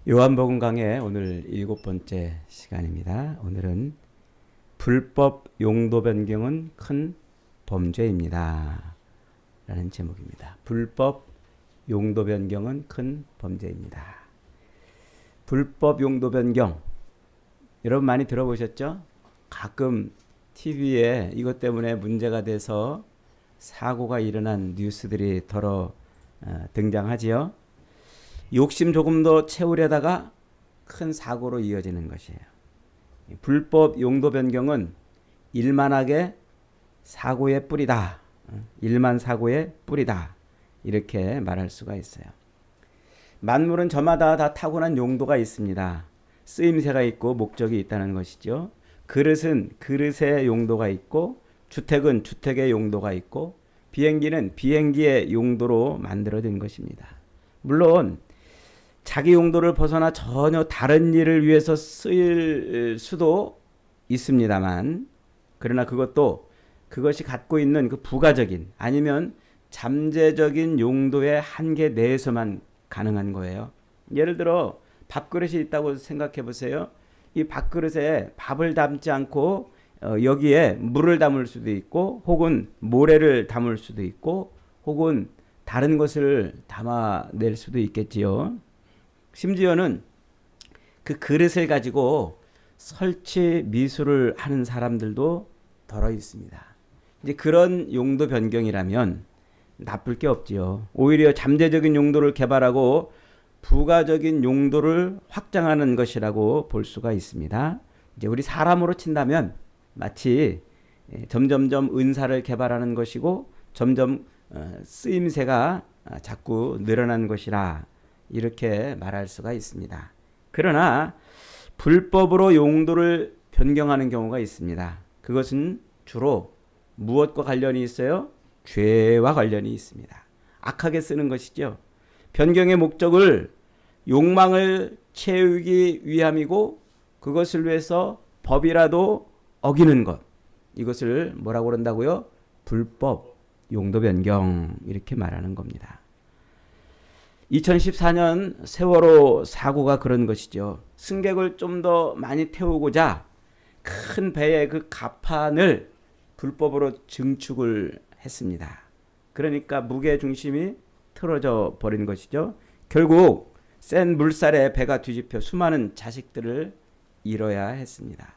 요한복음 강의 오늘 7번째 시간입니다. 오늘은 불법 용도 변경은 큰 범죄입니다. 라는 제목입니다. 불법 용도 변경은 큰 범죄입니다. 불법 용도 변경, 여러분 많이 들어보셨죠? 가끔 TV에 이것 때문에 문제가 돼서 사고가 일어난 뉴스들이 더러 등장하지요. 욕심 조금 더 채우려다가 큰 사고로 이어지는 것이에요. 불법 용도 변경은 일만하게 사고의 뿌리다. 일만 사고의 뿌리다. 이렇게 말할 수가 있어요. 만물은 저마다 다 타고난 용도가 있습니다. 쓰임새가 있고 목적이 있다는 것이죠. 그릇은 그릇의 용도가 있고, 주택은 주택의 용도가 있고, 비행기는 비행기의 용도로 만들어진 것입니다. 물론 자기 용도를 벗어나 전혀 다른 일을 위해서 쓰일 수도 있습니다만, 그러나 그것이 갖고 있는 그 부가적인 아니면 잠재적인 용도의 한계 내에서만 가능한 거예요. 예를 들어 밥그릇이 있다고 생각해 보세요. 이 밥그릇에 밥을 담지 않고 여기에 물을 담을 수도 있고, 혹은 모래를 담을 수도 있고, 혹은 다른 것을 담아낼 수도 있겠지요. 심지어는 그 그릇을 가지고 설치 미술을 하는 사람들도 더러 있습니다. 이제 그런 용도 변경이라면 나쁠 게 없지요. 오히려 잠재적인 용도를 개발하고 부가적인 용도를 확장하는 것이라고 볼 수가 있습니다. 이제 우리 사람으로 친다면 마치 점점점 은사를 개발하는 것이고, 점점 쓰임새가 자꾸 늘어나는 것이라 이렇게 말할 수가 있습니다. 그러나 불법으로 용도를 변경하는 경우가 있습니다. 그것은 주로 무엇과 관련이 있어요? 죄와 관련이 있습니다. 악하게 쓰는 것이죠. 변경의 목적을 욕망을 채우기 위함이고, 그것을 위해서 법이라도 어기는 것, 이것을 뭐라고 그런다고요? 불법 용도 변경, 이렇게 말하는 겁니다. 2014년 세월호 사고가 그런 것이죠. 승객을 좀 더 많이 태우고자 큰 배의 그 갑판을 불법으로 증축을 했습니다. 그러니까 무게 중심이 틀어져 버린 것이죠. 결국 센 물살에 배가 뒤집혀 수많은 자식들을 잃어야 했습니다.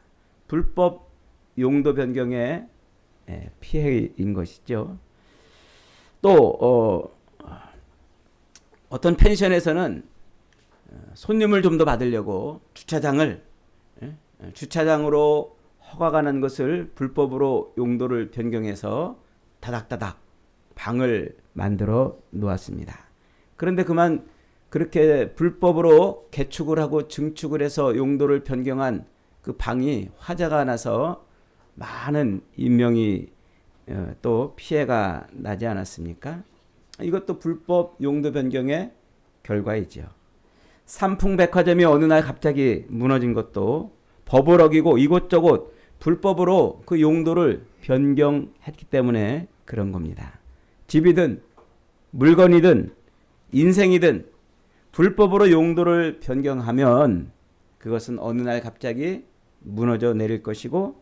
불법 용도 변경의 피해인 것이죠. 또 어떤 펜션에서는 손님을 좀 더 받으려고 주차장으로 허가가 난 것을 불법으로 용도를 변경해서 다닥다닥 방을 만들어 놓았습니다. 그런데 그만 그렇게 불법으로 개축을 하고 증축을 해서 용도를 변경한 그 방이 화재가 나서 많은 인명이 또 피해가 나지 않았습니까? 이것도 불법 용도 변경의 결과이죠. 삼풍백화점이 어느 날 갑자기 무너진 것도 법을 어기고 이곳저곳 불법으로 그 용도를 변경했기 때문에 그런 겁니다. 집이든 물건이든 인생이든 불법으로 용도를 변경하면 그것은 어느 날 갑자기 무너져 내릴 것이고,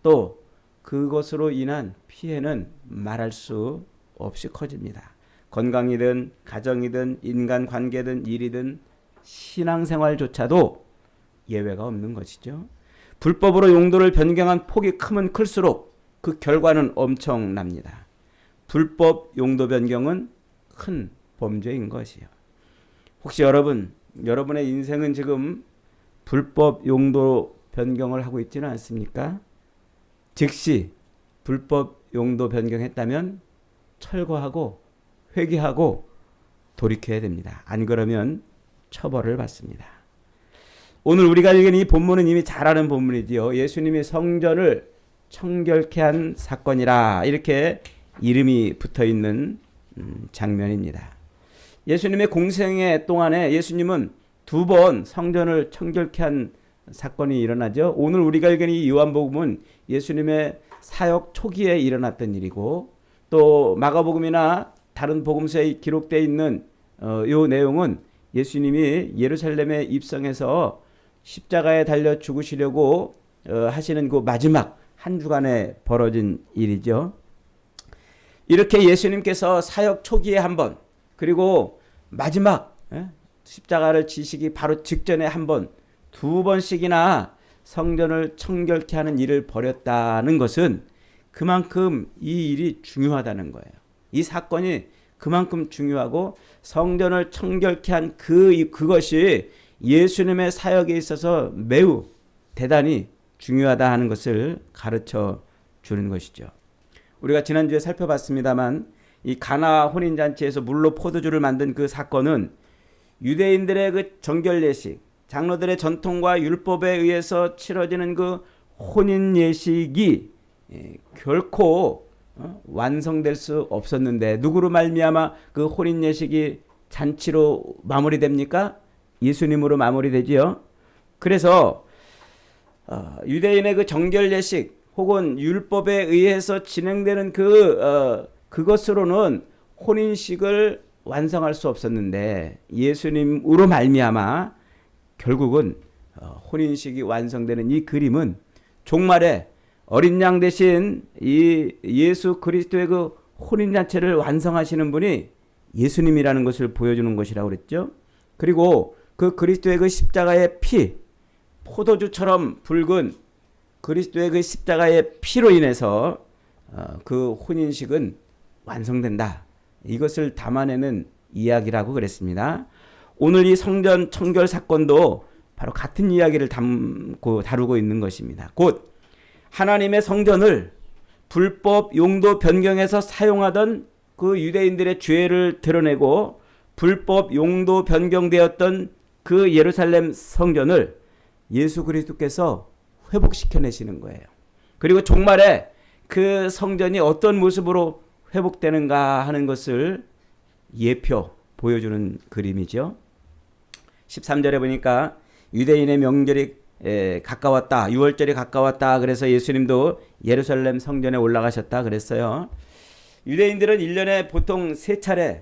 또 그것으로 인한 피해는 말할 수 없이 커집니다. 건강이든 가정이든 인간관계든 일이든 신앙생활조차도 예외가 없는 것이죠. 불법으로 용도를 변경한 폭이 크면 클수록 그 결과는 엄청납니다. 불법 용도 변경은 큰 범죄인 것이요. 혹시 여러분의 인생은 지금 불법 용도 변경을 하고 있지는 않습니까? 즉시 불법 용도 변경했다면 철거하고 회개하고 돌이켜야 됩니다. 안 그러면 처벌을 받습니다. 오늘 우리가 읽은 이 본문은 이미 잘 아는 본문이지요. 예수님이 성전을 청결케 한 사건이라, 이렇게 이름이 붙어있는 장면입니다. 예수님의 공생애 동안에 예수님은 2번 성전을 청결케 한 사건이 일어나죠. 오늘 우리가 읽은 이 요한복음은 예수님의 사역 초기에 일어났던 일이고, 또 마가복음이나 다른 복음서에 기록되어 있는 이 내용은 예수님이 예루살렘에 입성해서 십자가에 달려 죽으시려고 하시는 그 마지막 한 주간에 벌어진 일이죠. 이렇게 예수님께서 사역 초기에 한 번, 그리고 마지막 십자가를 지시기 바로 직전에 한 번, 두 번씩이나 성전을 청결케 하는 일을 벌였다는 것은 그만큼 이 일이 중요하다는 거예요. 이 사건이 그만큼 중요하고 성전을 청결케 한 그것이 예수님의 사역에 있어서 매우 대단히 중요하다 하는 것을 가르쳐 주는 것이죠. 우리가 지난주에 살펴봤습니다만 이 가나 혼인잔치에서 물로 포도주를 만든 그 사건은 유대인들의 그 정결 예식, 장로들의 전통과 율법에 의해서 치러지는 그 혼인 예식이 결코 완성될 수 없었는데 누구로 말미암아 그 혼인 예식이 잔치로 마무리됩니까? 예수님으로 마무리되지요. 그래서 유대인의 그 정결 예식 혹은 율법에 의해서 진행되는 그것으로는 혼인식을 완성할 수 없었는데 예수님으로 말미암아 결국은 혼인식이 완성되는 이 그림은 종말에 어린 양 대신 이 예수 그리스도의 그 혼인잔치를 완성하시는 분이 예수님이라는 것을 보여주는 것이라고 그랬죠. 그리고 그 그리스도의 그 십자가의 피, 포도주처럼 붉은 그리스도의 그 십자가의 피로 인해서 그 혼인식은 완성된다. 이것을 담아내는 이야기라고 그랬습니다. 오늘 이 성전 청결 사건도 바로 같은 이야기를 다루고 있는 것입니다. 곧 하나님의 성전을 불법 용도 변경해서 사용하던 그 유대인들의 죄를 드러내고 불법 용도 변경되었던 그 예루살렘 성전을 예수 그리스도께서 회복시켜내시는 거예요. 그리고 종말에 그 성전이 어떤 모습으로 회복되는가 하는 것을 예표 보여주는 그림이죠. 13절에 보니까 유대인의 명절이 가까웠다. 6월절이 가까웠다. 그래서 예수님도 예루살렘 성전에 올라가셨다 그랬어요. 유대인들은 1년에 보통 3차례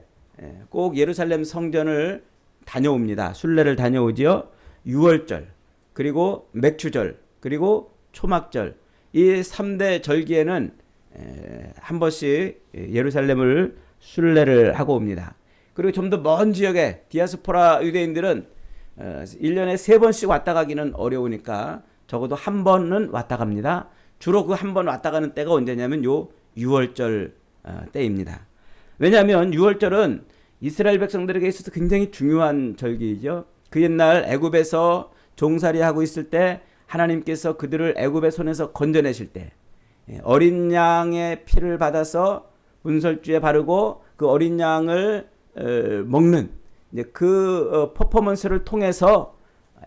꼭 예루살렘 성전을 다녀옵니다. 순례를 다녀오지요. 6월절, 그리고 맥추절, 그리고 초막절. 이 3대 절기에는 한 번씩 예루살렘을 순례를 하고 옵니다. 그리고 좀 더 먼 지역에 디아스포라 유대인들은 1년에 3번씩 왔다 가기는 어려우니까 적어도 한 번은 왔다 갑니다. 주로 그 한 번 왔다 가는 때가 언제냐면 요 6월절 때입니다. 왜냐하면 6월절은 이스라엘 백성들에게 있어서 굉장히 중요한 절기이죠. 그 옛날 애굽에서 종살이하고 있을 때 하나님께서 그들을 애굽의 손에서 건져내실 때 어린 양의 피를 받아서 운설주에 바르고 그 어린 양을 먹는 그 퍼포먼스를 통해서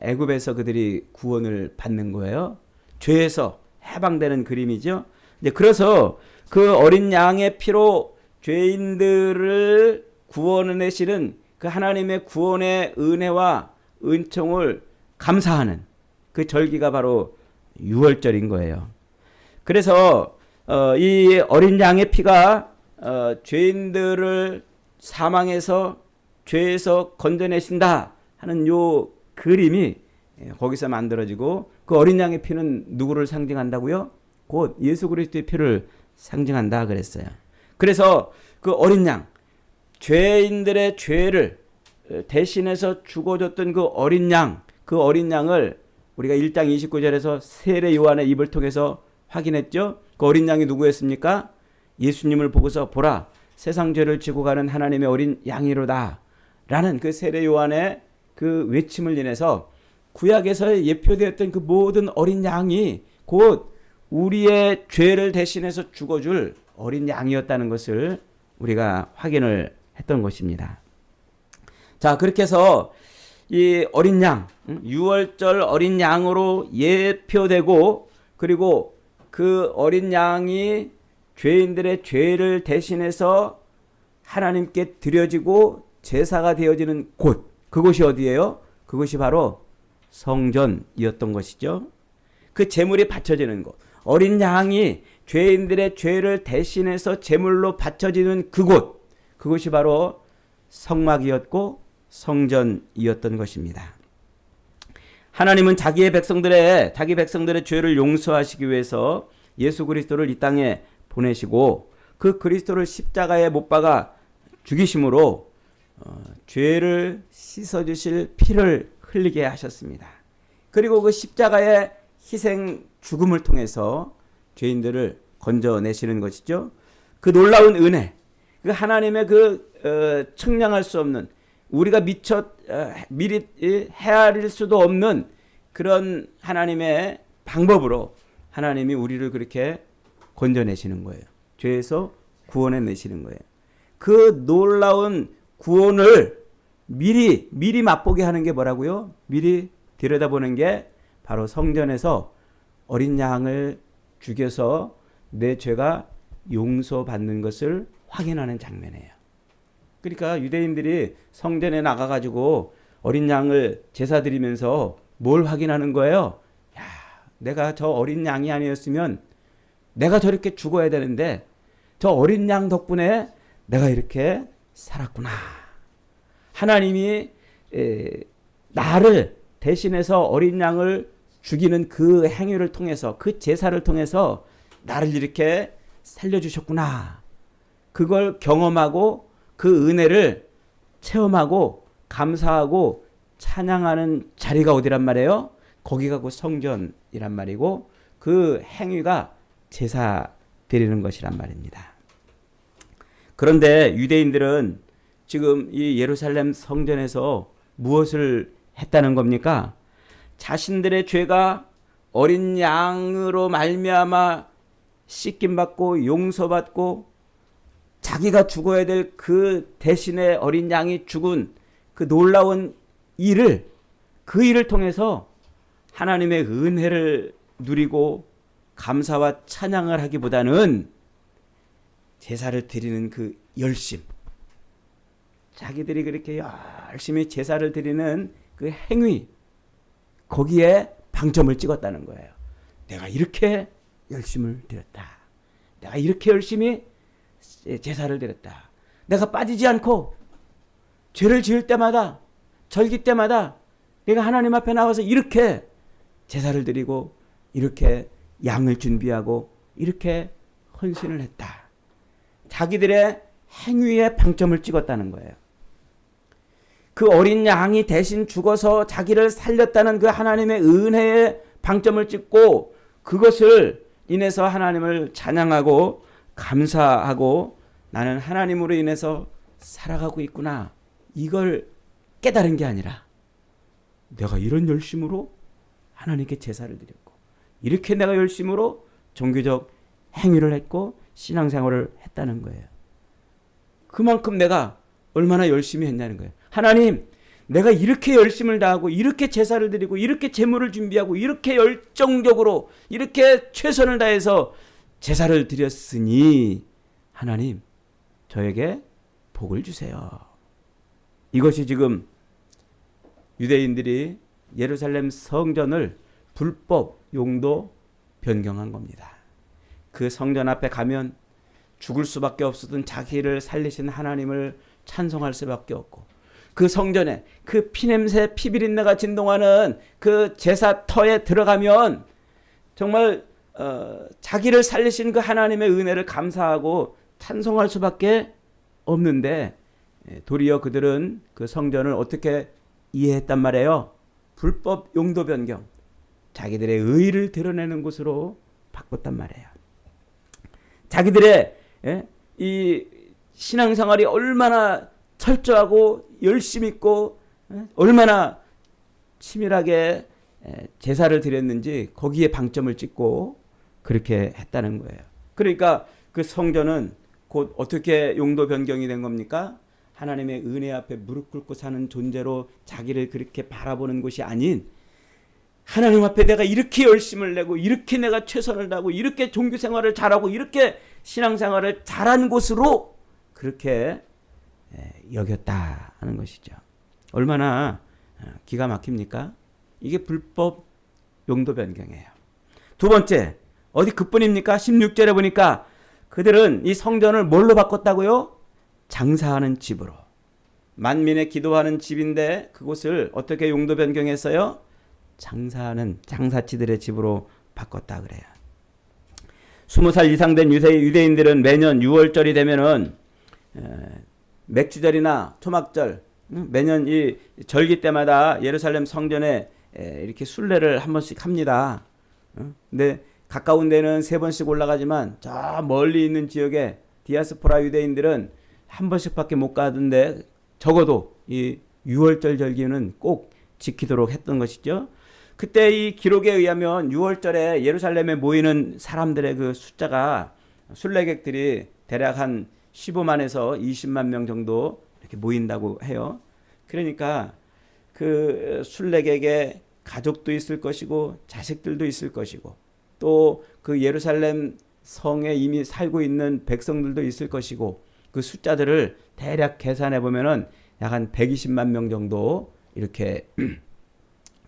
애굽에서 그들이 구원을 받는 거예요. 죄에서 해방되는 그림이죠. 그래서 그 어린 양의 피로 죄인들을 구원해내시는 그 하나님의 구원의 은혜와 은총을 감사하는 그 절기가 바로 6월절인 거예요. 그래서 이 어린 양의 피가 죄인들을 사망에서 죄에서 건져내신다 하는 요 그림이 거기서 만들어지고 그 어린 양의 피는 누구를 상징한다고요? 곧 예수 그리스도의 피를 상징한다 그랬어요. 그래서 그 어린 양, 죄인들의 죄를 대신해서 죽어줬던 그 어린 양, 그 어린 양을 우리가 1장 29절에서 세례 요한의 입을 통해서 확인했죠. 그 어린 양이 누구였습니까? 예수님을 보고서 보라, 세상 죄를 지고 가는 하나님의 어린 양이로다 라는 그 세례 요한의 그 외침을 인해서 구약에서 예표되었던 그 모든 어린 양이 곧 우리의 죄를 대신해서 죽어줄 어린 양이었다는 것을 우리가 확인을 했던 것입니다. 자, 그렇게 해서 이 어린 양, 6월절 어린 양으로 예표되고 그리고 그 어린 양이 죄인들의 죄를 대신해서 하나님께 드려지고 제사가 되어지는 곳, 그곳이 어디예요? 그것이 바로 성전이었던 것이죠. 그 제물이 바쳐지는 곳, 어린 양이 죄인들의 죄를 대신해서 제물로 바쳐지는 그곳, 그것이 바로 성막이었고 성전이었던 것입니다. 하나님은 자기 백성들의 죄를 용서하시기 위해서 예수 그리스도를 이 땅에 보내시고 그 그리스도를 십자가에 못 박아 죽이심으로 죄를 씻어주실 피를 흘리게 하셨습니다. 그리고 그 십자가의 희생 죽음을 통해서 죄인들을 건져내시는 것이죠. 그 놀라운 은혜, 그 하나님의 측량할 수 없는, 우리가 미리 헤아릴 수도 없는 그런 하나님의 방법으로 하나님이 우리를 그렇게 건져내시는 거예요. 죄에서 구원해내시는 거예요. 그 놀라운 구원을 미리 맛보게 하는 게 뭐라고요? 미리 들여다보는 게 바로 성전에서 어린 양을 죽여서 내 죄가 용서받는 것을 확인하는 장면이에요. 그러니까 유대인들이 성전에 나가가지고 어린 양을 제사 드리면서 뭘 확인하는 거예요? 야, 내가 저 어린 양이 아니었으면 내가 저렇게 죽어야 되는데 저 어린 양 덕분에 내가 이렇게 살았구나. 하나님이 나를 대신해서 어린 양을 죽이는 그 행위를 통해서, 그 제사를 통해서 나를 이렇게 살려주셨구나. 그걸 경험하고 그 은혜를 체험하고 감사하고 찬양하는 자리가 어디란 말이에요? 거기가 그 성전이란 말이고 그 행위가 제사 드리는 것이란 말입니다. 그런데 유대인들은 지금 이 예루살렘 성전에서 무엇을 했다는 겁니까? 자신들의 죄가 어린 양으로 말미암아 씻김받고 용서받고 자기가 죽어야 될 그 대신에 어린 양이 죽은 그 놀라운 일을, 그 일을 통해서 하나님의 은혜를 누리고 감사와 찬양을 하기보다는 제사를 드리는 그 열심, 자기들이 그렇게 열심히 제사를 드리는 그 행위, 거기에 방점을 찍었다는 거예요. 내가 이렇게 열심을 드렸다. 내가 이렇게 열심히 제사를 드렸다. 내가 빠지지 않고 죄를 지을 때마다, 절기 때마다 내가 하나님 앞에 나와서 이렇게 제사를 드리고 이렇게 양을 준비하고 이렇게 헌신을 했다. 자기들의 행위에 방점을 찍었다는 거예요. 그 어린 양이 대신 죽어서 자기를 살렸다는 그 하나님의 은혜에 방점을 찍고 그것을 인해서 하나님을 찬양하고 감사하고 나는 하나님으로 인해서 살아가고 있구나. 이걸 깨달은 게 아니라 내가 이런 열심으로 하나님께 제사를 드렸고 이렇게 내가 열심으로 종교적 행위를 했고 신앙생활을 했다는 거예요. 그만큼 내가 얼마나 열심히 했냐는 거예요. 하나님, 내가 이렇게 열심을 다하고 이렇게 제사를 드리고 이렇게 제물을 준비하고 이렇게 열정적으로 이렇게 최선을 다해서 제사를 드렸으니 하나님 저에게 복을 주세요. 이것이 지금 유대인들이 예루살렘 성전을 불법 용도 변경한 겁니다. 그 성전 앞에 가면 죽을 수밖에 없었던 자기를 살리신 하나님을 찬송할 수밖에 없고 그 성전에 그 피냄새 피비린내가 진동하는 그 제사터에 들어가면 정말 자기를 살리신 그 하나님의 은혜를 감사하고 찬송할 수밖에 없는데 도리어 그들은 그 성전을 어떻게 이해했단 말이에요? 불법 용도 변경, 자기들의 의의를 드러내는 곳으로 바꿨단 말이에요. 자기들의 이 신앙생활이 얼마나 철저하고 열심 있고 얼마나 치밀하게 제사를 드렸는지 거기에 방점을 찍고 그렇게 했다는 거예요. 그러니까 그 성전은 곧 어떻게 용도 변경이 된 겁니까? 하나님의 은혜 앞에 무릎 꿇고 사는 존재로 자기를 그렇게 바라보는 곳이 아닌 하나님 앞에 내가 이렇게 열심을 내고 이렇게 내가 최선을 다하고 이렇게 종교생활을 잘하고 이렇게 신앙생활을 잘한 곳으로 그렇게 여겼다 하는 것이죠. 얼마나 기가 막힙니까? 이게 불법 용도 변경이에요. 두 번째, 어디 그뿐입니까? 16절에 보니까 그들은 이 성전을 뭘로 바꿨다고요? 장사하는 집으로. 만민의 기도하는 집인데 그곳을 어떻게 용도 변경했어요? 장사하는 장사치들의 집으로 바꿨다 그래요. 20살 이상 된 유대인들은 매년 6월절이 되면은 맥주절이나 초막절 매년 이 절기 때마다 예루살렘 성전에 이렇게 순례를 한 번씩 합니다. 근데 가까운 데는 3번씩 올라가지만 저 멀리 있는 지역에 디아스포라 유대인들은 한 번씩밖에 못 가던데 적어도 이 6월절 절기는 꼭 지키도록 했던 것이죠. 그때 이 기록에 의하면 6월절에 예루살렘에 모이는 사람들의 그 숫자가 순례객들이 대략 한 15만에서 20만 명 정도 이렇게 모인다고 해요. 그러니까 그 순례객의 가족도 있을 것이고 자식들도 있을 것이고 또 그 예루살렘 성에 이미 살고 있는 백성들도 있을 것이고 그 숫자들을 대략 계산해 보면은 약 한 120만 명 정도 이렇게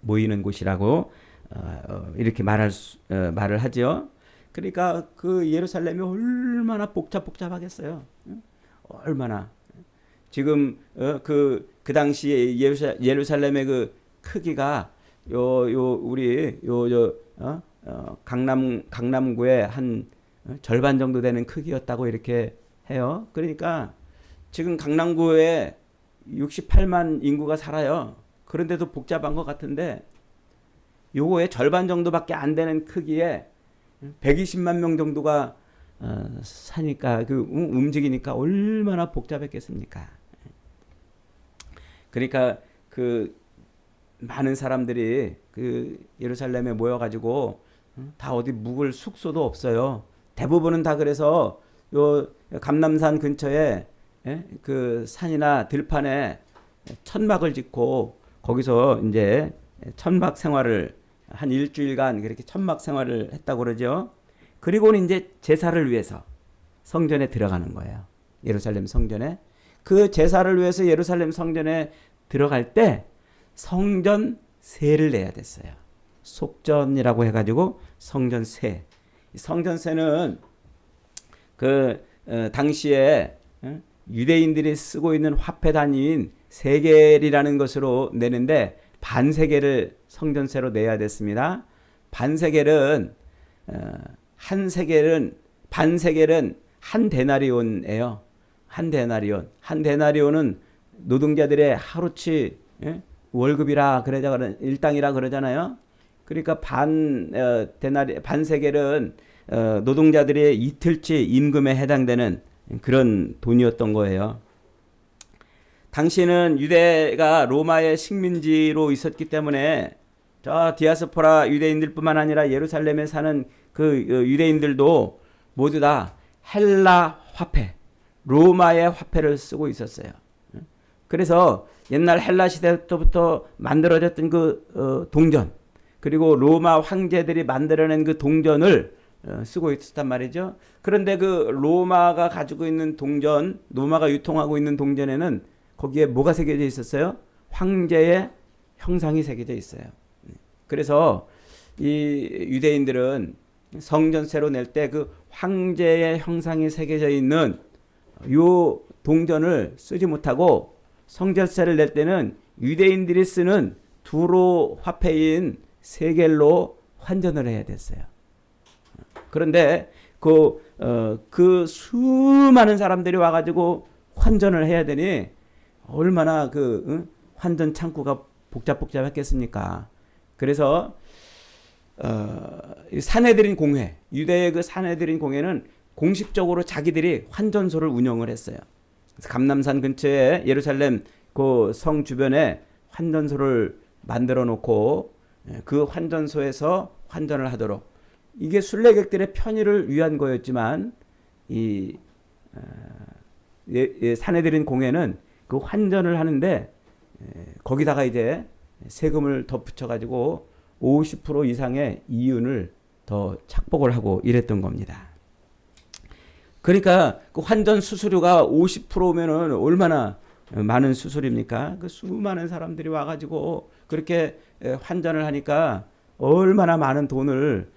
모이는 곳이라고 이렇게 말을 하죠. 그러니까 그 예루살렘이 얼마나 복잡하겠어요. 얼마나 지금 그 당시에 예루살렘의 그 크기가 우리 강남구의 한 절반 정도 되는 크기였다고 이렇게 해요. 그러니까 지금 강남구에 68만 인구가 살아요. 그런데도 복잡한 것 같은데 요거의 절반 정도밖에 안 되는 크기에 120만 명 정도가 사니까 그 움직이니까 얼마나 복잡했겠습니까? 그러니까 그 많은 사람들이 그 예루살렘에 모여가지고 다 어디 묵을 숙소도 없어요. 대부분은 다 그래서 요 감람산 근처에 그 산이나 들판에 천막을 짓고 거기서 이제 천막 생활을 한 일주일간 그렇게 천막 생활을 했다고 그러죠. 그리고는 이제 제사를 위해서 성전에 들어가는 거예요. 예루살렘 성전에. 그 제사를 위해서 예루살렘 성전에 들어갈 때 성전세를 내야 됐어요. 속전이라고 해가지고 성전세. 성전세는 그 당시에 유대인들이 쓰고 있는 화폐 단위인 세겔이라는 것으로 내는데 반세겔을 성전세로 내야 됐습니다. 반세겔은 반세겔은 한 데나리온이에요. 한 데나리온은 노동자들의 하루치 월급이라 일당이라 그러잖아요. 그러니까 반세겔은 노동자들의 이틀치 임금에 해당되는 그런 돈이었던 거예요. 당시에는 유대가 로마의 식민지로 있었기 때문에 저 디아스포라 유대인들뿐만 아니라 예루살렘에 사는 그 유대인들도 모두 다 헬라 화폐, 로마의 화폐를 쓰고 있었어요. 그래서 옛날 헬라 시대 때부터 만들어졌던 그 동전, 그리고 로마 황제들이 만들어낸 그 동전을 쓰고 있었단 말이죠. 그런데 그 로마가 가지고 있는 동전, 로마가 유통하고 있는 동전에는 거기에 뭐가 새겨져 있었어요? 황제의 형상이 새겨져 있어요. 그래서 이 유대인들은 성전세로 낼 때 그 황제의 형상이 새겨져 있는 요 동전을 쓰지 못하고 성전세를 낼 때는 유대인들이 쓰는 두로 화폐인 세겔로 환전을 해야 됐어요. 그런데 그 수많은 사람들이 와가지고 환전을 해야 되니 얼마나 환전 창구가 복잡했겠습니까? 그래서 산헤드린 공회, 유대의 그 산헤드린 공회는 공식적으로 자기들이 환전소를 운영을 했어요. 그래서 감람산 근처에 예루살렘 그 성 주변에 환전소를 만들어 놓고 그 환전소에서 환전을 하도록, 이게 순례객들의 편의를 위한 거였지만 이 산헤드린 공회는 그 환전을 하는데 거기다가 이제 세금을 더 붙여가지고 50% 이상의 이윤을 더 착복을 하고 이랬던 겁니다. 그러니까 그 환전 수수료가 50%면은 얼마나 많은 수수료입니까? 그 수많은 사람들이 와가지고 그렇게 환전을 하니까 얼마나 많은 돈을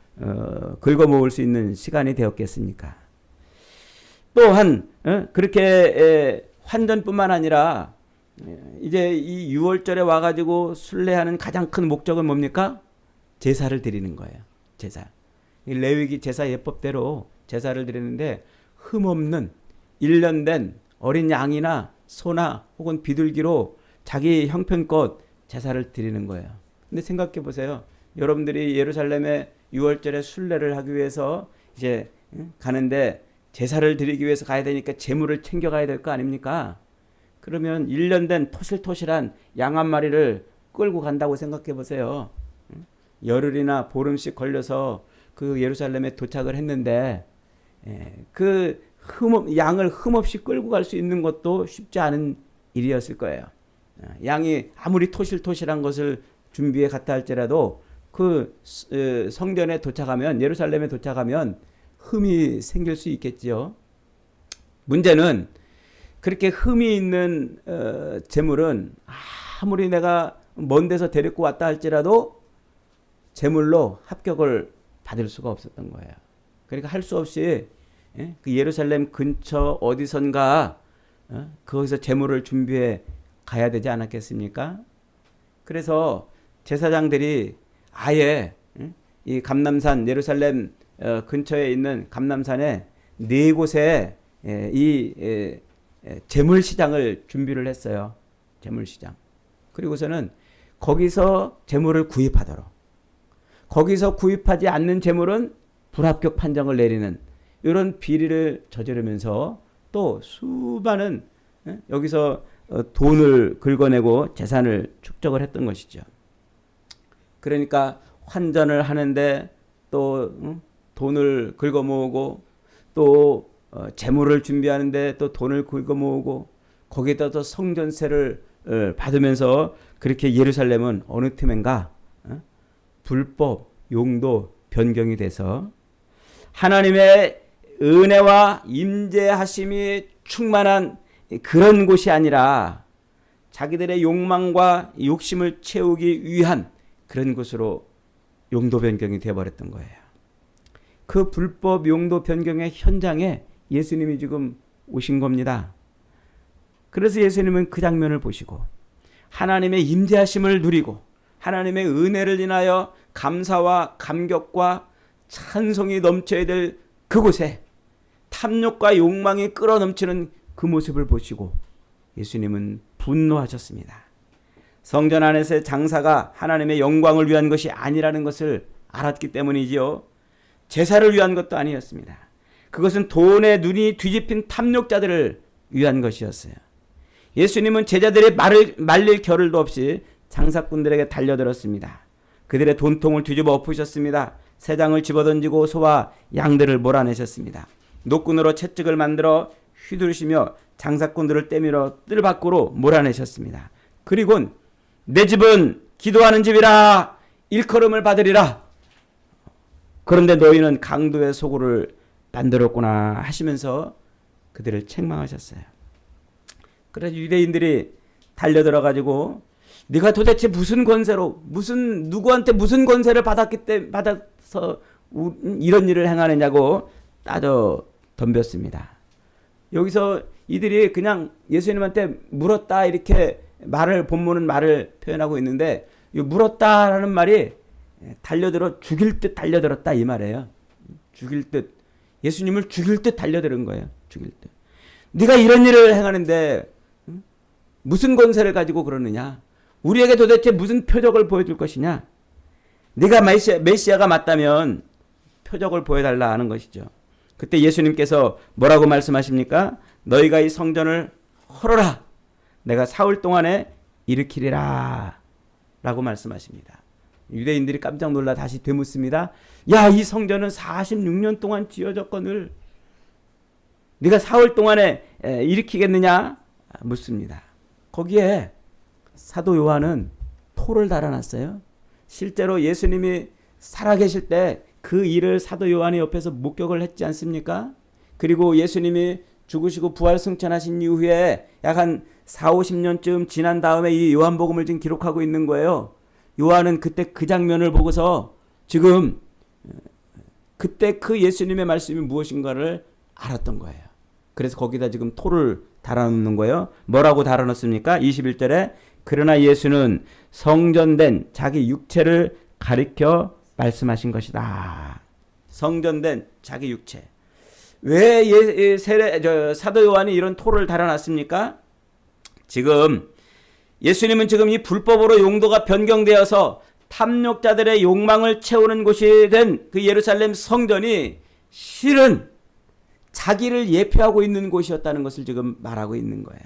긁어모을 수 있는 시간이 되었겠습니까? 또한 그렇게 환전뿐만 아니라 이제 이 6월절에 와가지고 순례하는 가장 큰 목적은 뭡니까? 제사를 드리는 거예요. 제사. 레위기 제사 예법대로 제사를 드리는데 흠없는 1년 된 어린 양이나 소나 혹은 비둘기로 자기 형편껏 제사를 드리는 거예요. 근데 생각해 보세요. 여러분들이 예루살렘에 6월절에 순례를 하기 위해서 이제 가는데 제사를 드리기 위해서 가야 되니까 제물을 챙겨가야 될 거 아닙니까? 그러면 1년 된 토실토실한 양 한 마리를 끌고 간다고 생각해 보세요. 열흘이나 보름씩 걸려서 그 예루살렘에 도착을 했는데 그 양을 흠없이 끌고 갈 수 있는 것도 쉽지 않은 일이었을 거예요. 양이 아무리 토실토실한 것을 준비해 갔다 할지라도 그 성전에 도착하면, 예루살렘에 도착하면 흠이 생길 수 있겠지요. 문제는 그렇게 흠이 있는 제물은 아무리 내가 먼 데서 데리고 왔다 할지라도 제물로 합격을 받을 수가 없었던 거예요. 그러니까 할 수 없이 그 예루살렘 근처 어디선가 거기서 제물을 준비해 가야 되지 않았겠습니까? 그래서 제사장들이 아예 이 감람산, 예루살렘 근처에 있는 감람산에 4곳에 이 제물시장을 준비를 했어요. 제물시장. 그리고서는 거기서 제물을 구입하도록, 거기서 구입하지 않는 제물은 불합격 판정을 내리는 이런 비리를 저지르면서 또 수많은 여기서 돈을 긁어내고 재산을 축적을 했던 것이죠. 그러니까 환전을 하는데 또 돈을 긁어 모으고 또 재물을 준비하는데 또 돈을 긁어 모으고 거기에다 또 성전세를 받으면서 그렇게 예루살렘은 어느 틈엔가 불법 용도 변경이 돼서 하나님의 은혜와 임재하심이 충만한 그런 곳이 아니라 자기들의 욕망과 욕심을 채우기 위한 그런 곳으로 용도 변경이 되어버렸던 거예요. 그 불법 용도 변경의 현장에 예수님이 지금 오신 겁니다. 그래서 예수님은 그 장면을 보시고 하나님의 임재하심을 누리고 하나님의 은혜를 인하여 감사와 감격과 찬송이 넘쳐야 될 그곳에 탐욕과 욕망이 끌어넘치는 그 모습을 보시고 예수님은 분노하셨습니다. 성전 안에서의 장사가 하나님의 영광을 위한 것이 아니라는 것을 알았기 때문이지요. 제사를 위한 것도 아니었습니다. 그것은 돈에 눈이 뒤집힌 탐욕자들을 위한 것이었어요. 예수님은 제자들의 말릴 겨를도 없이 장사꾼들에게 달려들었습니다. 그들의 돈통을 뒤집어 엎으셨습니다. 새장을 집어던지고 소와 양들을 몰아내셨습니다. 노끈으로 채찍을 만들어 휘두르시며 장사꾼들을 때밀어 뜰 밖으로 몰아내셨습니다. 그리고는 내 집은 기도하는 집이라 일컬음을 받으리라. 그런데 너희는 강도의 소굴을 만들었구나 하시면서 그들을 책망하셨어요. 그래서 유대인들이 달려들어가지고 네가 도대체 무슨 권세로 누구한테 무슨 권세를 받아서 이런 일을 행하느냐고 따져 덤볐습니다. 여기서 이들이 그냥 예수님한테 물었다 이렇게 본문은 말을 표현하고 있는데 이 물었다라는 말이 달려들어 죽일 듯 달려들었다 이 말이에요. 죽일 듯, 예수님을 죽일 듯 달려드는 거예요. 죽일 듯. 네가 이런 일을 행하는데 무슨 권세를 가지고 그러느냐? 우리에게 도대체 무슨 표적을 보여줄 것이냐? 네가 메시아가 맞다면 표적을 보여달라 하는 것이죠. 그때 예수님께서 뭐라고 말씀하십니까? 너희가 이 성전을 헐어라. 내가 사흘 동안에 일으키리라 라고 말씀하십니다. 유대인들이 깜짝 놀라 다시 되묻습니다. 야, 이 성전은 46년 동안 지어졌거늘 네가 사흘 동안에 일으키겠느냐? 묻습니다. 거기에 사도 요한은 토를 달아놨어요. 실제로 예수님이 살아계실 때 그 일을 사도 요한이 옆에서 목격을 했지 않습니까? 그리고 예수님이 죽으시고 부활 승천하신 이후에 약 한 40-50년쯤 지난 다음에 이 요한복음을 지금 기록하고 있는 거예요. 요한은 그때 그 장면을 보고서 지금 그때 그 예수님의 말씀이 무엇인가를 알았던 거예요. 그래서 거기다 지금 토를 달아놓는 거예요. 뭐라고 달아놓습니까? 21절에 그러나 예수는 성전된 자기 육체를 가리켜 말씀하신 것이다. 성전된 자기 육체. 왜 사도 요한이 이런 토를 달아놨습니까? 지금 예수님은 지금 이 불법으로 용도가 변경되어서 탐욕자들의 욕망을 채우는 곳이 된 그 예루살렘 성전이 실은 자기를 예표하고 있는 곳이었다는 것을 지금 말하고 있는 거예요.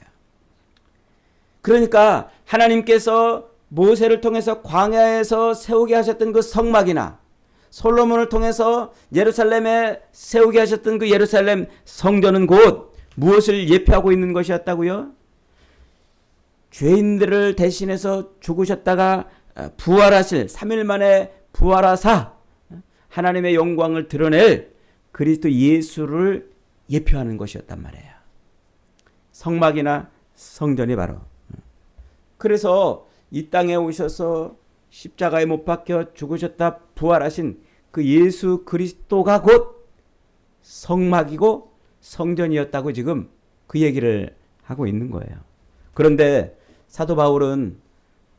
그러니까 하나님께서 모세를 통해서 광야에서 세우게 하셨던 그 성막이나 솔로몬을 통해서 예루살렘에 세우게 하셨던 그 예루살렘 성전은 곧 무엇을 예표하고 있는 것이었다고요? 죄인들을 대신해서 죽으셨다가 부활하실 3일 만에 부활하사 하나님의 영광을 드러낼 그리스도 예수를 예표하는 것이었단 말이에요. 성막이나 성전이 바로. 그래서 이 땅에 오셔서 십자가에 못 박혀 죽으셨다 부활하신 그 예수 그리스도가 곧 성막이고 성전이었다고 지금 그 얘기를 하고 있는 거예요. 그런데 사도 바울은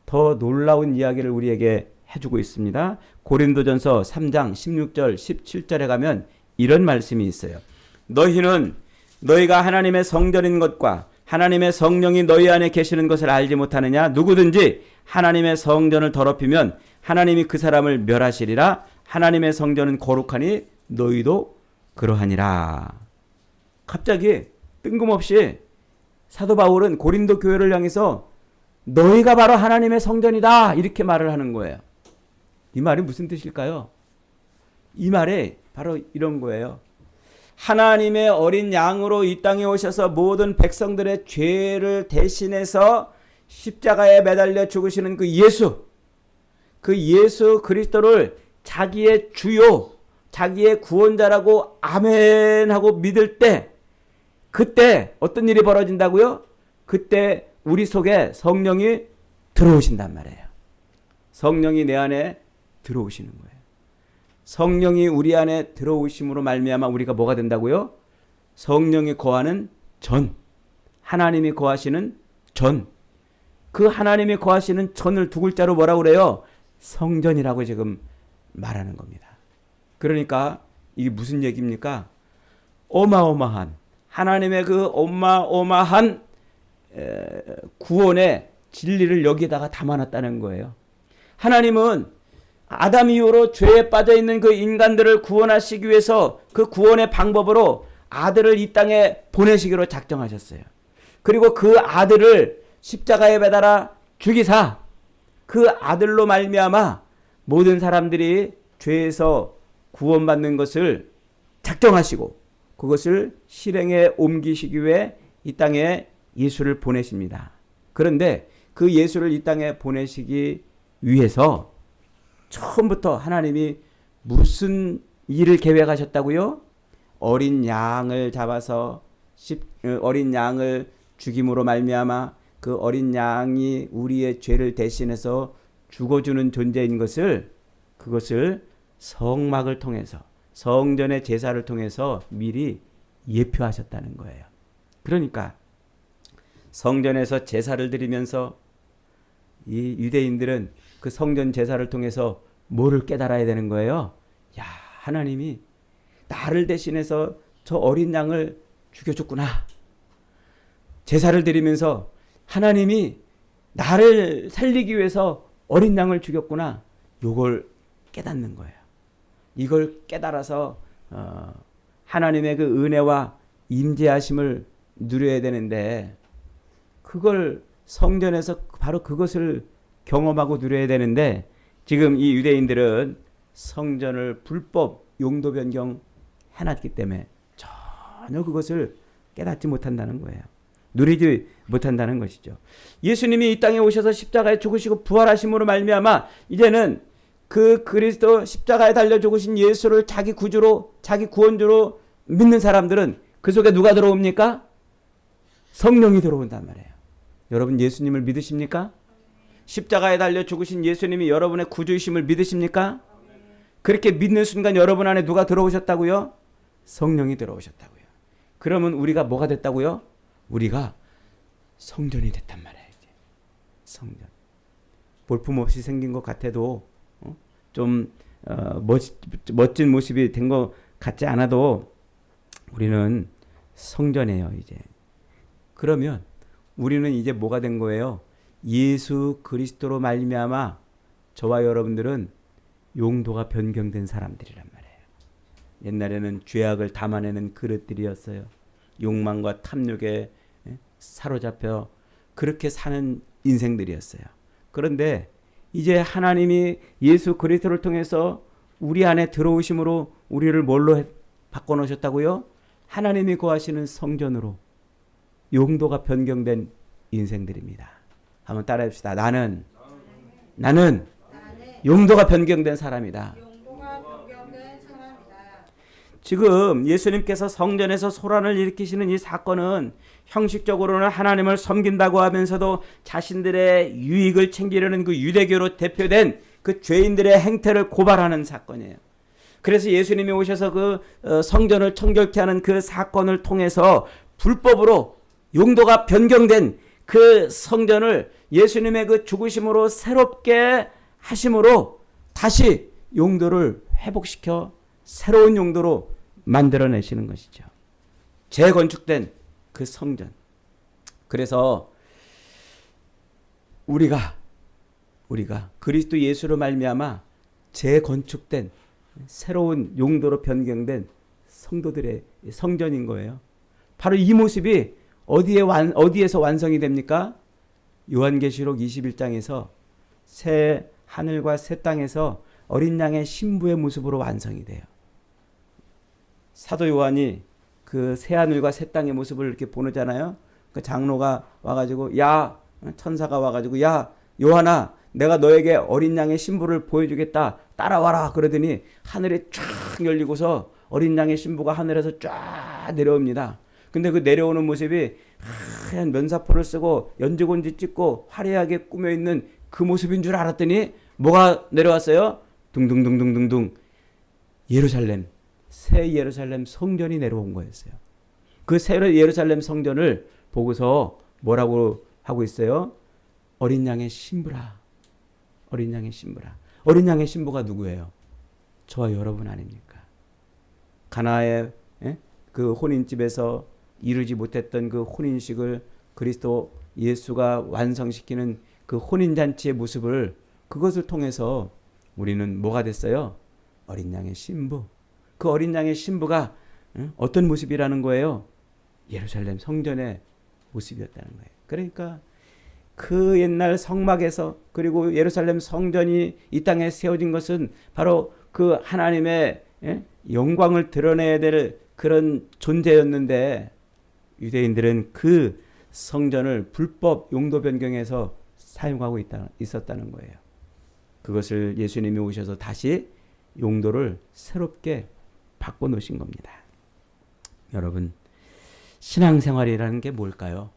더 놀라운 이야기를 우리에게 해주고 있습니다. 고린도전서 3장 16절 17절에 가면 이런 말씀이 있어요. 너희는 너희가 하나님의 성전인 것과 하나님의 성령이 너희 안에 계시는 것을 알지 못하느냐? 누구든지 하나님의 성전을 더럽히면 하나님이 그 사람을 멸하시리라. 하나님의 성전은 거룩하니 너희도 그러하니라. 갑자기 뜬금없이 사도 바울은 고린도 교회를 향해서 너희가 바로 하나님의 성전이다 이렇게 말을 하는 거예요. 이 말이 무슨 뜻일까요? 이 말이 바로 이런 거예요. 하나님의 어린 양으로 이 땅에 오셔서 모든 백성들의 죄를 대신해서 십자가에 매달려 죽으시는 그 예수 그리스도를 자기의 주요, 자기의 구원자라고 아멘하고 믿을 때 그때 어떤 일이 벌어진다고요? 그때 우리 속에 성령이 들어오신단 말이에요. 성령이 내 안에 들어오시는 거예요. 성령이 우리 안에 들어오심으로 말미암아 우리가 뭐가 된다고요? 성령이 거하는 전, 하나님이 거하시는 전, 그 하나님이 거하시는 전을 두 글자로 뭐라고 그래요? 성전이라고 지금 말하는 겁니다. 그러니까 이게 무슨 얘기입니까? 어마어마한 하나님의 그 어마어마한 구원의 진리를 여기에다가 담아놨다는 거예요. 하나님은 아담 이후로 죄에 빠져있는 그 인간들을 구원하시기 위해서 그 구원의 방법으로 아들을 이 땅에 보내시기로 작정하셨어요. 그리고 그 아들을 십자가에 매달아 죽이사 그 아들로 말미암아 모든 사람들이 죄에서 구원받는 것을 작정하시고 그것을 실행에 옮기시기 위해 이 땅에 예수를 보내십니다. 그런데 그 예수를 이 땅에 보내시기 위해서 처음부터 하나님이 무슨 일을 계획하셨다고요? 어린 양을 잡아서 어린 양을 죽임으로 말미암아 그 어린 양이 우리의 죄를 대신해서 죽어주는 존재인 것을 그것을 성막을 통해서 성전의 제사를 통해서 미리 예표하셨다는 거예요. 그러니까 성전에서 제사를 드리면서 이 유대인들은 그 성전 제사를 통해서 뭐를 깨달아야 되는 거예요? 야, 하나님이 나를 대신해서 저 어린 양을 죽여줬구나. 제사를 드리면서 하나님이 나를 살리기 위해서 어린 양을 죽였구나. 요걸 깨닫는 거예요. 이걸 깨달아서 하나님의 그 은혜와 임재하심을 누려야 되는데 그걸 성전에서 바로 그것을 경험하고 누려야 되는데 지금 이 유대인들은 성전을 불법 용도 변경 해놨기 때문에 전혀 그것을 깨닫지 못한다는 거예요. 누리지 못한다는 것이죠. 예수님이 이 땅에 오셔서 십자가에 죽으시고 부활하심으로 말미암아 이제는 그 그리스도 십자가에 달려 죽으신 예수를 자기 구주로 자기 구원주로 믿는 사람들은 그 속에 누가 들어옵니까? 성령이 들어온단 말이에요. 여러분 예수님을 믿으십니까? 십자가에 달려 죽으신 예수님이 여러분의 구주이심을 믿으십니까? 그렇게 믿는 순간 여러분 안에 누가 들어오셨다고요? 성령이 들어오셨다고요. 그러면 우리가 뭐가 됐다고요? 우리가 성전이 됐단 말이에요. 이제. 성전. 볼품없이 생긴 것 같아도 좀 멋진 모습이 된 것 같지 않아도 우리는 성전이에요. 이제. 그러면 우리는 이제 뭐가 된 거예요? 예수 그리스도로 말미암아 저와 여러분들은 용도가 변경된 사람들이란 말이에요. 옛날에는 죄악을 담아내는 그릇들이었어요. 욕망과 탐욕에 사로잡혀 그렇게 사는 인생들이었어요. 그런데 이제 하나님이 예수 그리스도를 통해서 우리 안에 들어오심으로 우리를 뭘로 바꿔놓으셨다고요? 하나님이 거하시는 성전으로 용도가 변경된 인생들입니다. 한번 따라해봅시다. 나는 용도가 변경된 사람이다. 지금 예수님께서 성전에서 소란을 일으키시는 이 사건은 형식적으로는 하나님을 섬긴다고 하면서도 자신들의 유익을 챙기려는 그 유대교로 대표된 그 죄인들의 행태를 고발하는 사건이에요. 그래서 예수님이 오셔서 그 성전을 청결케 하는 그 사건을 통해서 불법으로 용도가 변경된 그 성전을 예수님의 그 죽으심으로 새롭게 하심으로 다시 용도를 회복시켜 새로운 용도로 만들어내시는 것이죠. 재건축된 그 성전. 그래서 우리가 그리스도 예수로 말미암아 재건축된 새로운 용도로 변경된 성도들의 성전인 거예요. 바로 이 모습이 어디에서 완성이 됩니까? 요한계시록 21장에서 새 하늘과 새 땅에서 어린 양의 신부의 모습으로 완성이 돼요. 사도 요한이 그 새 하늘과 새 땅의 모습을 이렇게 보내잖아요. 그 장로가 와가지고 천사가 와가지고 요한아 내가 너에게 어린 양의 신부를 보여주겠다 따라와라 그러더니 하늘이 쫙 열리고서 어린 양의 신부가 하늘에서 쫙 내려옵니다. 근데 그 내려오는 모습이 하얀 면사포를 쓰고 연지곤지 찍고 화려하게 꾸며있는 그 모습인 줄 알았더니 뭐가 내려왔어요? 둥둥둥둥둥둥 예루살렘 새 예루살렘 성전이 내려온 거였어요. 그 새 예루살렘 성전을 보고서 뭐라고 하고 있어요? 어린 양의 신부라. 어린 양의 신부라. 어린 양의 신부가 누구예요? 저와 여러분 아닙니까? 가나의 그 혼인집에서 이루지 못했던 그 혼인식을 그리스도 예수가 완성시키는 그 혼인잔치의 모습을 그것을 통해서 우리는 뭐가 됐어요? 어린 양의 신부. 그 어린 양의 신부가 어떤 모습이라는 거예요? 예루살렘 성전의 모습이었다는 거예요. 그러니까 그 옛날 성막에서 그리고 예루살렘 성전이 이 땅에 세워진 것은 바로 그 하나님의 영광을 드러내야 될 그런 존재였는데 유대인들은 그 성전을 불법 용도 변경해서 사용하고 있었다는 거예요. 그것을 예수님이 오셔서 다시 용도를 새롭게 바꿔놓으신 겁니다. 여러분, 신앙생활이라는 게 뭘까요?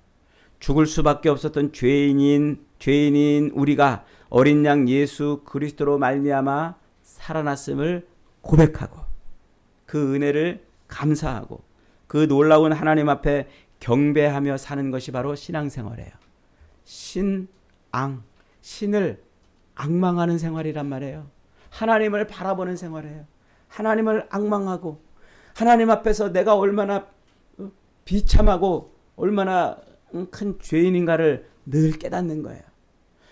죽을 수밖에 없었던 죄인인 우리가 어린 양 예수 그리스도로 말미암아 살아났음을 고백하고 그 은혜를 감사하고 그 놀라운 하나님 앞에 경배하며 사는 것이 바로 신앙생활이에요. 신을 앙망하는 생활이란 말이에요. 하나님을 바라보는 생활이에요. 하나님을 앙망하고 하나님 앞에서 내가 얼마나 비참하고 얼마나 큰 죄인인가를 늘 깨닫는 거예요.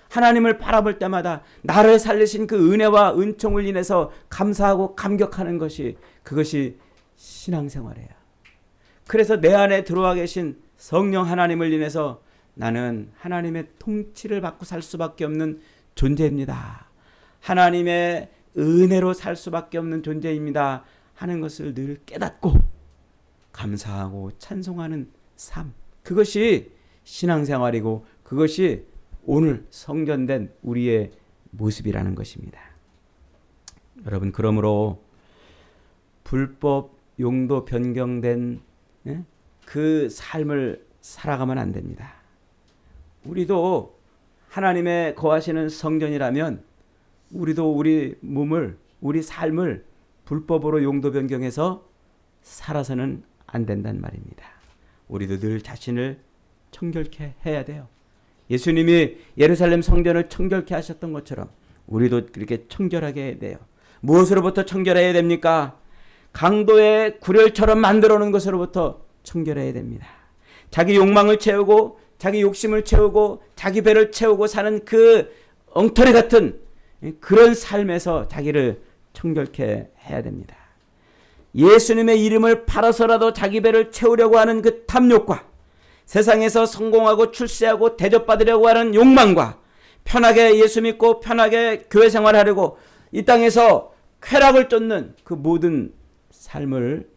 하나님을 바라볼 때마다 나를 살리신 그 은혜와 은총을 인해서 감사하고 감격하는 것이 그것이 신앙생활이에요. 그래서 내 안에 들어와 계신 성령 하나님을 인해서 나는 하나님의 통치를 받고 살 수밖에 없는 존재입니다. 하나님의 은혜로 살 수밖에 없는 존재입니다 하는 것을 늘 깨닫고 감사하고 찬송하는 삶, 그것이 신앙생활이고 그것이 오늘 성전된 우리의 모습이라는 것입니다. 여러분, 그러므로 불법 용도 변경된 그 삶을 살아가면 안 됩니다. 우리도 하나님의 거하시는 성전이라면 우리도 우리 몸을, 우리 삶을 불법으로 용도 변경해서 살아서는 안 된단 말입니다. 우리도 늘 자신을 청결케 해야 돼요. 예수님이 예루살렘 성전을 청결케 하셨던 것처럼 우리도 그렇게 청결하게 해야 돼요. 무엇으로부터 청결해야 됩니까? 강도의 구렬처럼 만들어 놓은 것으로부터 청결해야 됩니다. 자기 욕망을 채우고 자기 욕심을 채우고 자기 배를 채우고 사는 그 엉터리 같은 그런 삶에서 자기를 청결케 해야 됩니다. 예수님의 이름을 팔아서라도 자기 배를 채우려고 하는 그 탐욕과 세상에서 성공하고 출세하고 대접받으려고 하는 욕망과 편하게 예수 믿고 편하게 교회 생활하려고 이 땅에서 쾌락을 쫓는 그 모든 삶을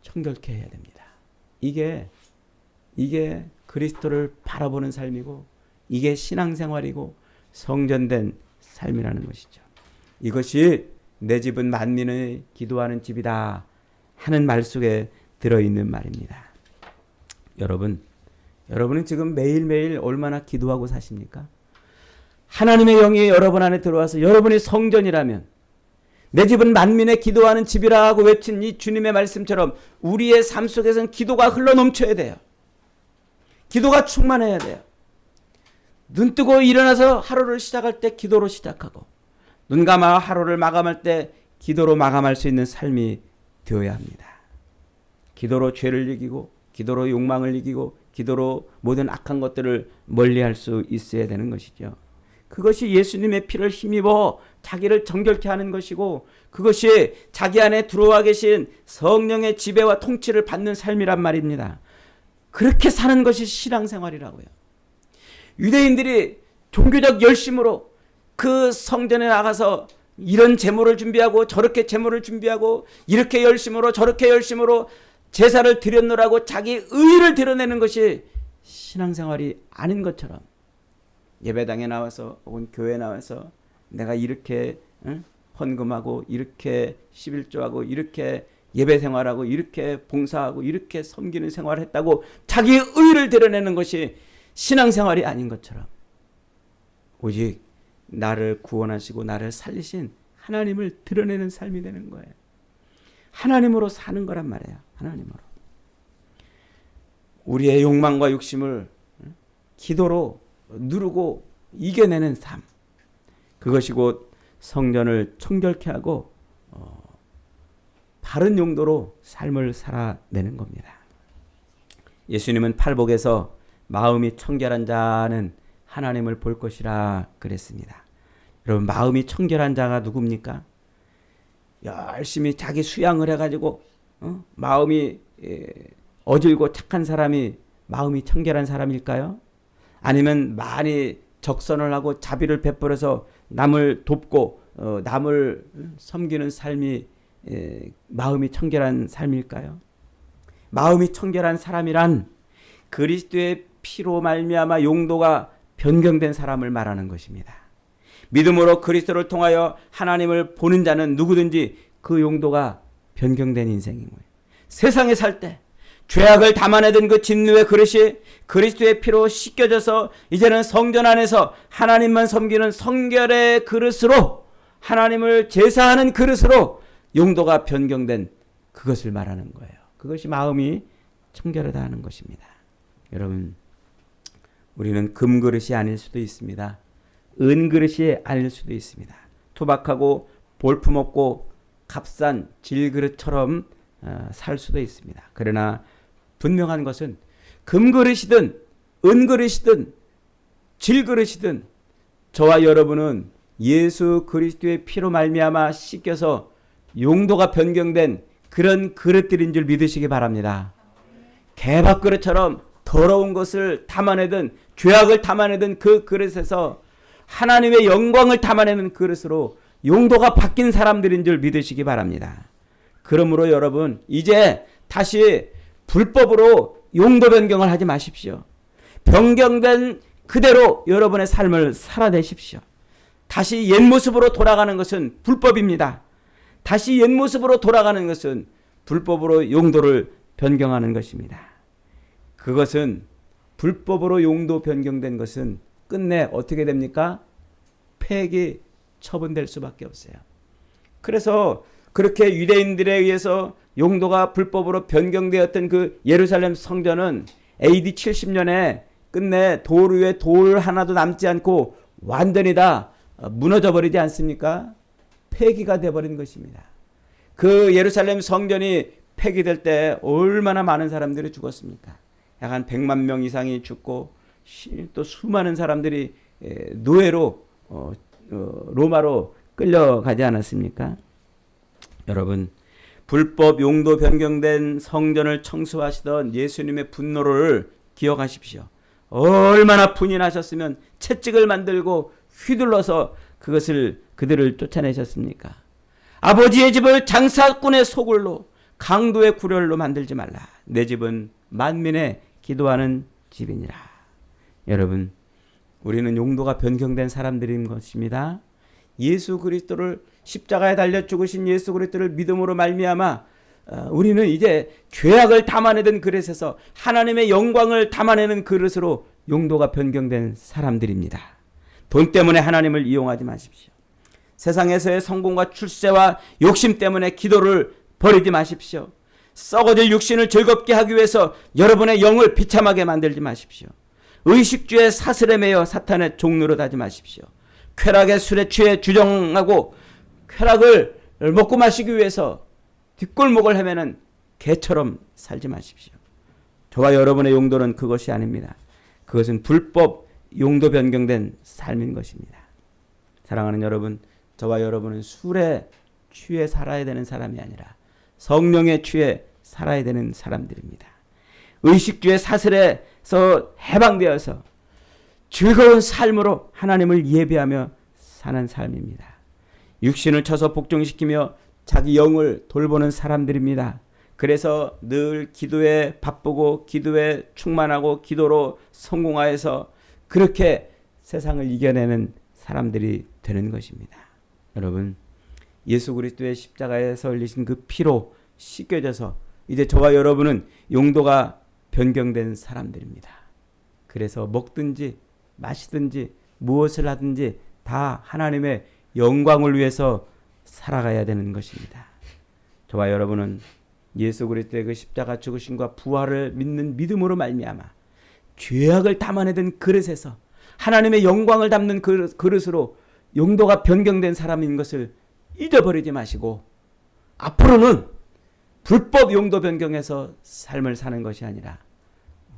청결케 해야 됩니다. 이게 그리스도를 바라보는 삶이고 이게 신앙생활이고 성전된 삶이라는 것이죠. 이것이 내 집은 만민의 기도하는 집이다 하는 말 속에 들어있는 말입니다. 여러분은 지금 매일매일 얼마나 기도하고 사십니까? 하나님의 영이 여러분 안에 들어와서 여러분이 성전이라면 내 집은 만민의 기도하는 집이라 하고 외친 이 주님의 말씀처럼 우리의 삶 속에서는 기도가 흘러넘쳐야 돼요. 기도가 충만해야 돼요. 눈 뜨고 일어나서 하루를 시작할 때 기도로 시작하고 눈 감아 하루를 마감할 때 기도로 마감할 수 있는 삶이 되어야 합니다. 기도로 죄를 이기고 기도로 욕망을 이기고 기도로 모든 악한 것들을 멀리할 수 있어야 되는 것이죠. 그것이 예수님의 피를 힘입어 자기를 정결케 하는 것이고 그것이 자기 안에 들어와 계신 성령의 지배와 통치를 받는 삶이란 말입니다. 그렇게 사는 것이 신앙생활이라고요. 유대인들이 종교적 열심으로 그 성전에 나가서 이런 제물을 준비하고 저렇게 제물을 준비하고 이렇게 열심으로 저렇게 열심으로 제사를 드렸노라고 자기 의의를 드러내는 것이 신앙생활이 아닌 것처럼 예배당에 나와서 혹은 교회에 나와서 내가 이렇게 헌금하고 이렇게 11조하고 이렇게 예배 생활하고 이렇게 봉사하고 이렇게 섬기는 생활을 했다고 자기 의의를 드러내는 것이 신앙생활이 아닌 것처럼 오직 나를 구원하시고 나를 살리신 하나님을 드러내는 삶이 되는 거예요. 하나님으로 사는 거란 말이에요. 하나님으로. 우리의 욕망과 욕심을 기도로 누르고 이겨내는 삶. 그것이 곧 성전을 청결케 하고 바른 용도로 삶을 살아내는 겁니다. 예수님은 팔복에서 마음이 청결한 자는 하나님을 볼 것이라 그랬습니다. 여러분 마음이 청결한 자가 누굽니까? 열심히 자기 수양을 해가지고 마음이 어질고 착한 사람이 마음이 청결한 사람일까요? 아니면 많이 적선을 하고 자비를 베풀어서 남을 돕고 남을 섬기는 삶이 마음이 청결한 삶일까요? 마음이 청결한 사람이란 그리스도의 피로 말미암아 용도가 변경된 사람을 말하는 것입니다. 믿음으로 그리스도를 통하여 하나님을 보는 자는 누구든지 그 용도가 변경된 인생인 거예요. 세상에 살 때 죄악을 담아내던 그 진노의 그릇이 그리스도의 피로 씻겨져서 이제는 성전 안에서 하나님만 섬기는 성결의 그릇으로 하나님을 제사하는 그릇으로 용도가 변경된 그것을 말하는 거예요. 그것이 마음이 청결하다 하는 것입니다. 여러분 우리는 금그릇이 아닐 수도 있습니다. 은그릇이 아닐 수도 있습니다. 투박하고 볼품없고 값싼 질그릇처럼 살 수도 있습니다. 그러나 분명한 것은 금그릇이든 은그릇이든 질그릇이든 저와 여러분은 예수 그리스도의 피로 말미암아 씻겨서 용도가 변경된 그런 그릇들인 줄 믿으시기 바랍니다. 개밥그릇처럼 더러운 것을 담아내든 죄악을 담아내든 그 그릇에서 하나님의 영광을 담아내는 그릇으로 용도가 바뀐 사람들인 줄 믿으시기 바랍니다. 그러므로 여러분 이제 다시 불법으로 용도 변경을 하지 마십시오. 변경된 그대로 여러분의 삶을 살아내십시오. 다시 옛 모습으로 돌아가는 것은 불법입니다. 다시 옛 모습으로 돌아가는 것은 불법으로 용도를 변경하는 것입니다. 그것은 불법으로 용도 변경된 것은 끝내 어떻게 됩니까? 폐기 처분될 수밖에 없어요. 그래서 그렇게 유대인들에 의해서 용도가 불법으로 변경되었던 그 예루살렘 성전은 AD 70년에 끝내 돌 위에 돌 하나도 남지 않고 완전히 다 무너져 버리지 않습니까? 폐기가 되어버린 것입니다. 그 예루살렘 성전이 폐기될 때 얼마나 많은 사람들이 죽었습니까? 약 한 100만 명 이상이 죽고 또 수많은 사람들이 노예로 로마로 끌려가지 않았습니까? 여러분, 불법 용도 변경된 성전을 청소하시던 예수님의 분노를 기억하십시오. 얼마나 분이 나셨으면 채찍을 만들고 휘둘러서 그들을 쫓아내셨습니까? 아버지의 집을 장사꾼의 소굴로 강도의 구렬로 만들지 말라. 내 집은 만민의 기도하는 집이니라. 여러분, 우리는 용도가 변경된 사람들인 것입니다. 예수 그리스도를 십자가에 달려 죽으신 예수 그리스도를 믿음으로 말미암아 우리는 이제 죄악을 담아내던 그릇에서 하나님의 영광을 담아내는 그릇으로 용도가 변경된 사람들입니다. 돈 때문에 하나님을 이용하지 마십시오. 세상에서의 성공과 출세와 욕심 때문에 기도를 버리지 마십시오. 썩어질 육신을 즐겁게 하기 위해서 여러분의 영을 비참하게 만들지 마십시오. 의식주의 사슬에 매여 사탄의 종로로 하지 마십시오. 쾌락의 술에 취해 주정하고 쾌락을 먹고 마시기 위해서 뒷골목을 헤매는 개처럼 살지 마십시오. 저와 여러분의 용도는 그것이 아닙니다. 그것은 불법 용도 변경된 삶인 것입니다. 사랑하는 여러분, 저와 여러분은 술에 취해 살아야 되는 사람이 아니라 성령에 취해 살아야 되는 사람들입니다. 의식주의 사슬에서 해방되어서 즐거운 삶으로 하나님을 예배하며 사는 삶입니다. 육신을 쳐서 복종시키며 자기 영을 돌보는 사람들입니다. 그래서 늘 기도에 바쁘고 기도에 충만하고 기도로 성공하여서 그렇게 세상을 이겨내는 사람들이 되는 것입니다. 여러분, 예수 그리스도의 십자가에서 흘리신 그 피로 씻겨져서 이제 저와 여러분은 용도가 변경된 사람들입니다. 그래서 먹든지 마시든지 무엇을 하든지 다 하나님의 영광을 위해서 살아가야 되는 것입니다. 저와 여러분은 예수 그리스도의 그 십자가 죽으심과 부활을 믿는 믿음으로 말미암아 죄악을 담아내던 그릇에서 하나님의 영광을 담는 그릇으로 용도가 변경된 사람인 것을 잊어버리지 마시고 앞으로는 불법 용도 변경해서 삶을 사는 것이 아니라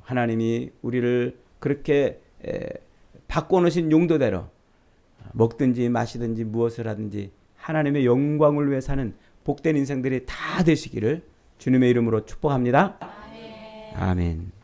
하나님이 우리를 그렇게 바꿔놓으신 용도대로 먹든지 마시든지 무엇을 하든지 하나님의 영광을 위해 사는 복된 인생들이 다 되시기를 주님의 이름으로 축복합니다. 아멘. 아멘.